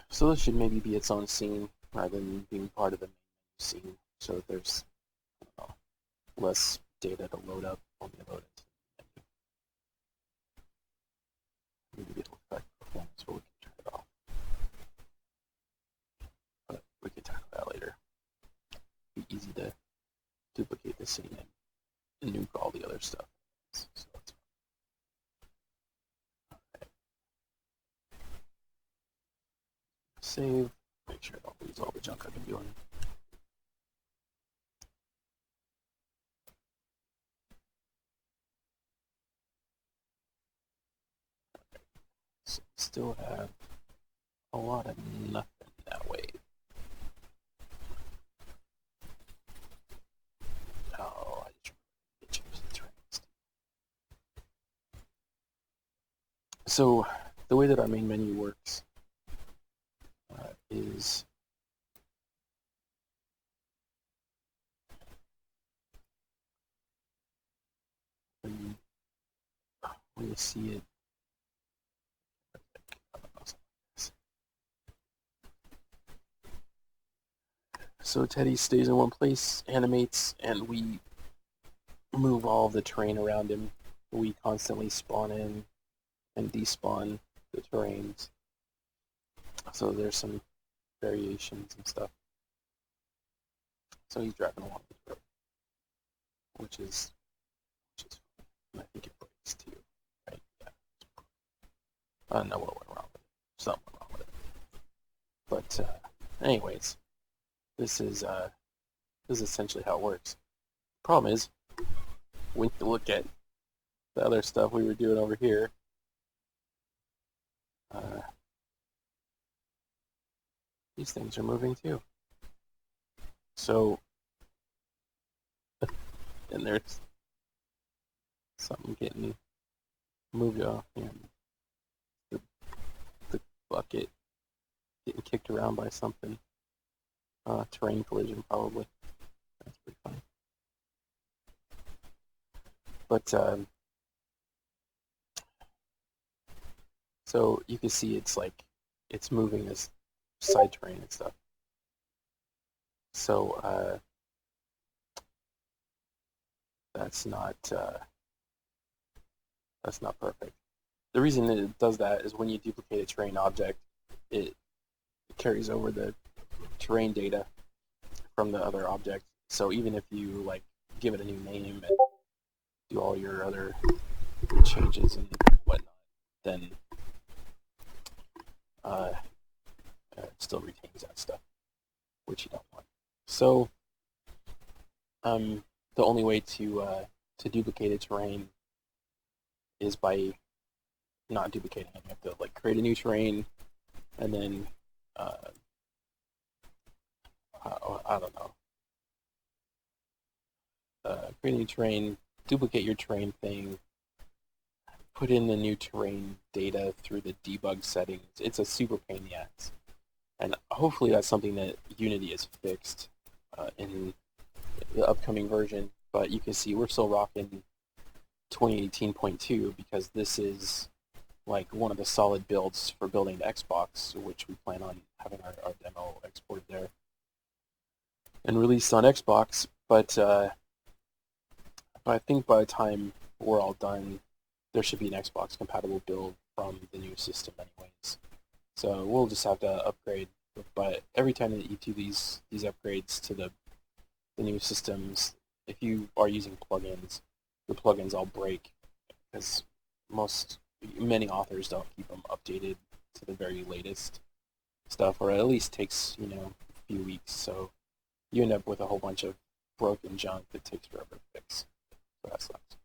So this should maybe be its own scene rather than being part of the main scene, so that there's less data to load up when we load it. Maybe it'll affect performance, but we can turn it off. But we can tackle that later. It'd be easy to duplicate the scene and nuke all the other stuff. So that's right. Save. Make sure I don't lose all the junk I've been doing. So still have a lot of nothing that way. Oh, I just change the terrains. So the way that our main menu works is when you see it. So Teddy stays in one place, animates, and we move all the terrain around him. We constantly spawn in and despawn the terrains. So there's some variations and stuff. So he's driving along the road, which is fun. And I think it breaks too, right? Yeah. I don't know what went wrong with it. Something went wrong with it. But anyways, this is essentially how it works. Problem is, when you look at the other stuff we were doing over here, these things are moving too. So, and there's something getting moved off here. The bucket getting kicked around by something. Terrain collision, probably. That's pretty funny. But, so you can see it's like, it's moving this side terrain and stuff. So, that's not perfect. The reason that it does that is when you duplicate a terrain object, it carries over the terrain data from the other object. So even if you like give it a new name and do all your other changes and whatnot, then it still retains that stuff, which you don't want. So the only way to duplicate a terrain is by not duplicating it. You have to like create a new terrain and then I don't know. Create a new terrain, duplicate your terrain thing, put in the new terrain data through the debug settings. It's a super pain in the ass. And hopefully that's something that Unity has fixed in the upcoming version. But you can see we're still rocking 2018.2 because this is like one of the solid builds for building the Xbox, which we plan on having our demo exported there and released on Xbox. But I think by the time we're all done, there should be an Xbox compatible build from the new system anyways. So we'll just have to upgrade. But every time that you do these upgrades to the new systems, if you are using plugins, the plugins all break because many authors don't keep them updated to the very latest stuff, or at least takes a few weeks. So you end up with a whole bunch of broken junk that takes forever to fix. So that sucks.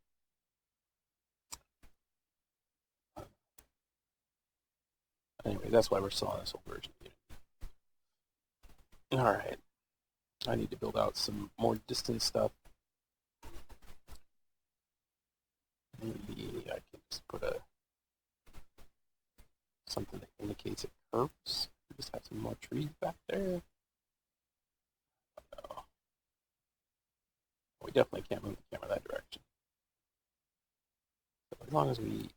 Anyway, that's why we're still on this old version. Alright. I need to build out some more distance stuff. Maybe I can just put something that indicates it curves. Just have some more trees back there. Oh. We definitely can't move the camera that direction. So as long as we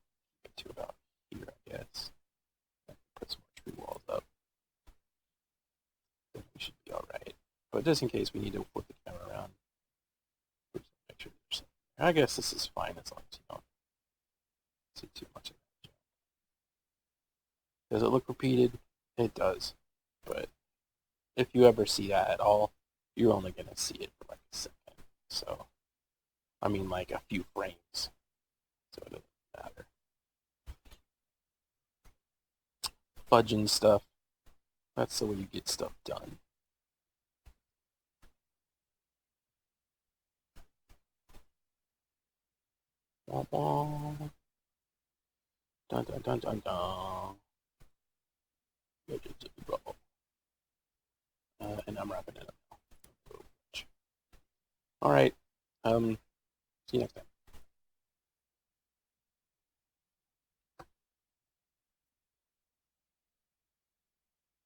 get to about here, I guess. I can put some more tree walls up. Then we should be alright. But just in case we need to flip the camera around, make sure there's something. I guess this is fine as long as you don't see too much of it. Does it look repeated? It does. But if you ever see that at all, you're only going to see it for like a second. So, I mean like a few frames. So it doesn't matter. Fudging stuff. That's the way you get stuff done. Wah, wah. Dun dun dun dun dun. And I'm wrapping it up. Alright. See you next time.